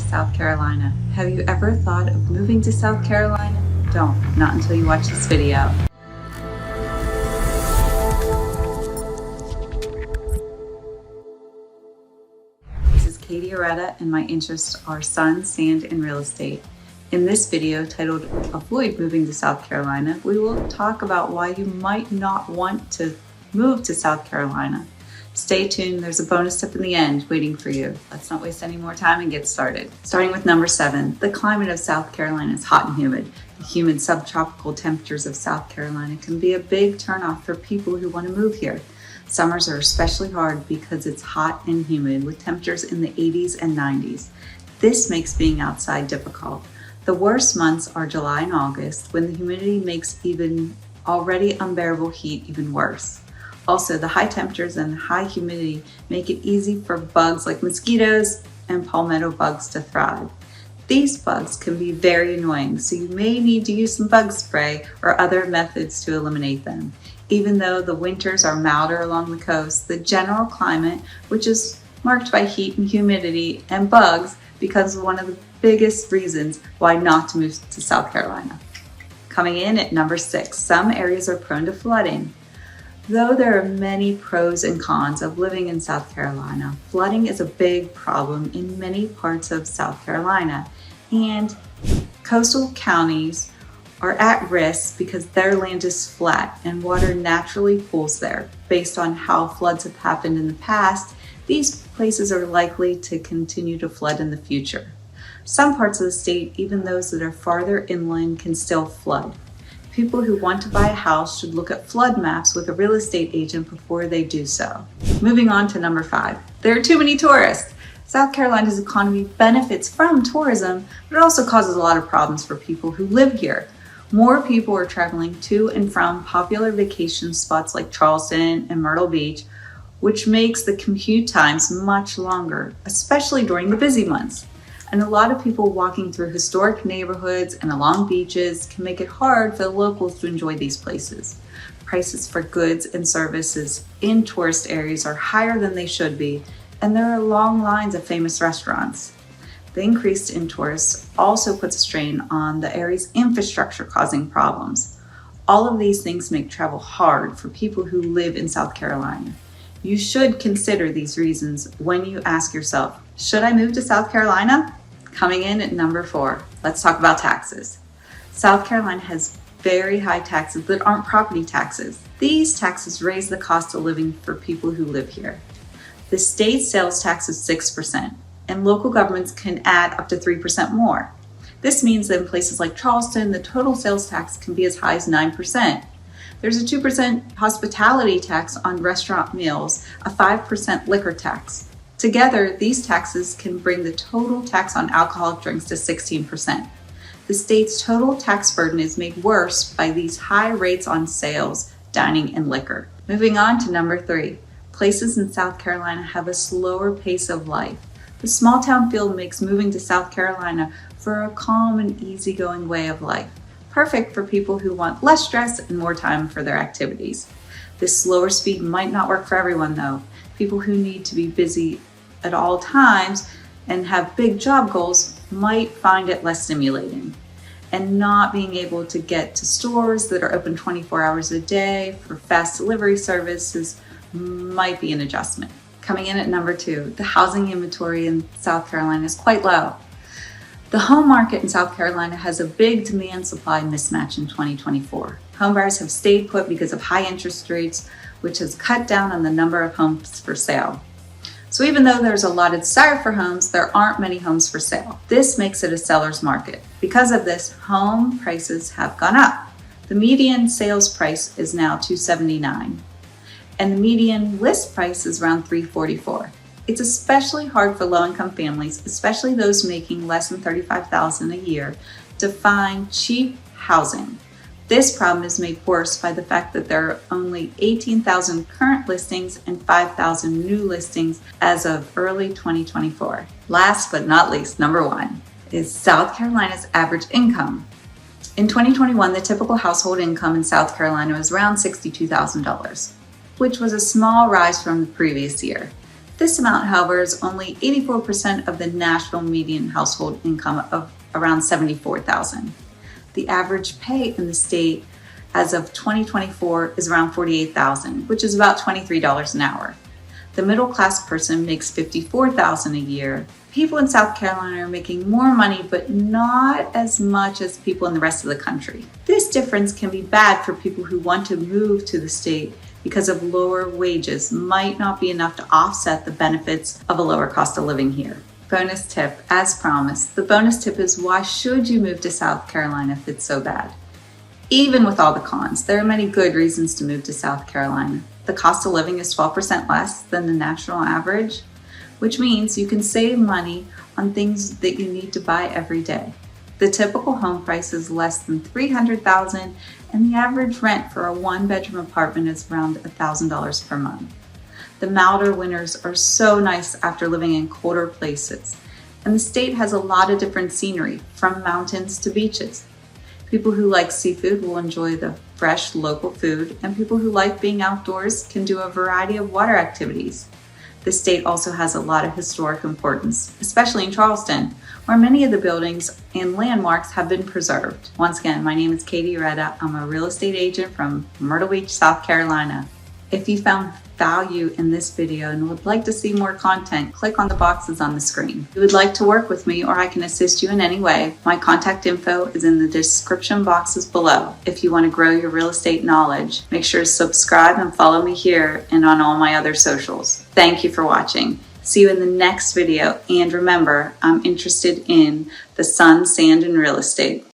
South Carolina. Have you ever thought of moving to South Carolina? Not until you watch this video. This is Katie Aretta, and my interests are sun, sand, and real estate. In this video titled Avoid Moving to South Carolina, we will talk about why you might not want to move to South Carolina. Stay tuned, there's a bonus tip in the end waiting for you. Let's not waste any more time and get started. Starting with number 7, the climate of South Carolina is hot and humid. The humid subtropical temperatures of South Carolina can be a big turnoff for people who want to move here. Summers are especially hard because it's hot and humid with temperatures in the 80s and 90s. This makes being outside difficult. The worst months are July and August, when the humidity makes even already unbearable heat even worse. Also, the high temperatures and high humidity make it easy for bugs like mosquitoes and palmetto bugs to thrive. These bugs can be very annoying, so you may need to use some bug spray or other methods to eliminate them. Even though the winters are milder along the coast, the general climate, which is marked by heat and humidity and bugs, becomes one of the biggest reasons why not to move to South Carolina. Coming in at number 6, some areas are prone to flooding. Though there are many pros and cons of living in South Carolina, flooding is a big problem in many parts of South Carolina, and coastal counties are at risk because their land is flat and water naturally pools there. Based on how floods have happened in the past, these places are likely to continue to flood in the future. Some parts of the state, even those that are farther inland, can still flood. People who want to buy a house should look at flood maps with a real estate agent before they do so. Moving on to number 5. There are too many tourists. South Carolina's economy benefits from tourism, but it also causes a lot of problems for people who live here. More people are traveling to and from popular vacation spots like Charleston and Myrtle Beach, which makes the commute times much longer, especially during the busy months. And a lot of people walking through historic neighborhoods and along beaches can make it hard for the locals to enjoy these places. Prices for goods and services in tourist areas are higher than they should be, and there are long lines of famous restaurants. The increase in tourists also puts a strain on the area's infrastructure, causing problems. All of these things make travel hard for people who live in South Carolina. You should consider these reasons when you ask yourself, should I move to South Carolina? Coming in at number 4, let's talk about taxes. South Carolina has very high taxes that aren't property taxes. These taxes raise the cost of living for people who live here. The state sales tax is 6%, and local governments can add up to 3% more. This means that in places like Charleston, the total sales tax can be as high as 9%. There's a 2% hospitality tax on restaurant meals, a 5% liquor tax. Together, these taxes can bring the total tax on alcoholic drinks to 16%. The state's total tax burden is made worse by these high rates on sales, dining, and liquor. Moving on to number 3, places in South Carolina have a slower pace of life. The small town feel makes moving to South Carolina for a calm and easygoing way of life, perfect for people who want less stress and more time for their activities. This slower speed might not work for everyone though. People who need to be busy at all times and have big job goals might find it less stimulating. And not being able to get to stores that are open 24 hours a day for fast delivery services might be an adjustment. Coming in at number 2, the housing inventory in South Carolina is quite low. The home market in South Carolina has a big demand-supply mismatch in 2024. Homebuyers have stayed put because of high interest rates, which has cut down on the number of homes for sale. So even though there's a lot of desire for homes, there aren't many homes for sale. This makes it a seller's market. Because of this, home prices have gone up. The median sales price is now $279, and the median list price is around $344. It's especially hard for low-income families, especially those making less than $35,000 a year, to find cheap housing. This problem is made worse by the fact that there are only 18,000 current listings and 5,000 new listings as of early 2024. Last but not least, number 1 is South Carolina's average income. In 2021, the typical household income in South Carolina was around $62,000, which was a small rise from the previous year. This amount, however, is only 84% of the national median household income of around $74,000. The average pay in the state as of 2024 is around $48,000, which is about $23 an hour. The middle class person makes $54,000 a year. People in South Carolina are making more money, but not as much as people in the rest of the country. This difference can be bad for people who want to move to the state because of lower wages might not be enough to offset the benefits of a lower cost of living here. Bonus tip, as promised. The bonus tip is, why should you move to South Carolina if it's so bad? Even with all the cons, there are many good reasons to move to South Carolina. The cost of living is 12% less than the national average, which means you can save money on things that you need to buy every day. The typical home price is less than $300,000, and the average rent for a one-bedroom apartment is around $1,000 per month. The milder winters are so nice after living in colder places, and the state has a lot of different scenery, from mountains to beaches. People who like seafood will enjoy the fresh local food, and people who like being outdoors can do a variety of water activities. The state also has a lot of historic importance, especially in Charleston, where many of the buildings and landmarks have been preserved. Once again, my name is Katie Ureta. I'm a real estate agent from Myrtle Beach, South Carolina. If you found value in this video and would like to see more content, click on the boxes on the screen. If you would like to work with me or I can assist you in any way, my contact info is in the description boxes below. If you want to grow your real estate knowledge, make sure to subscribe and follow me here and on all my other socials. Thank you for watching. See you in the next video, and remember, I'm interested in the sun, sand, and real estate.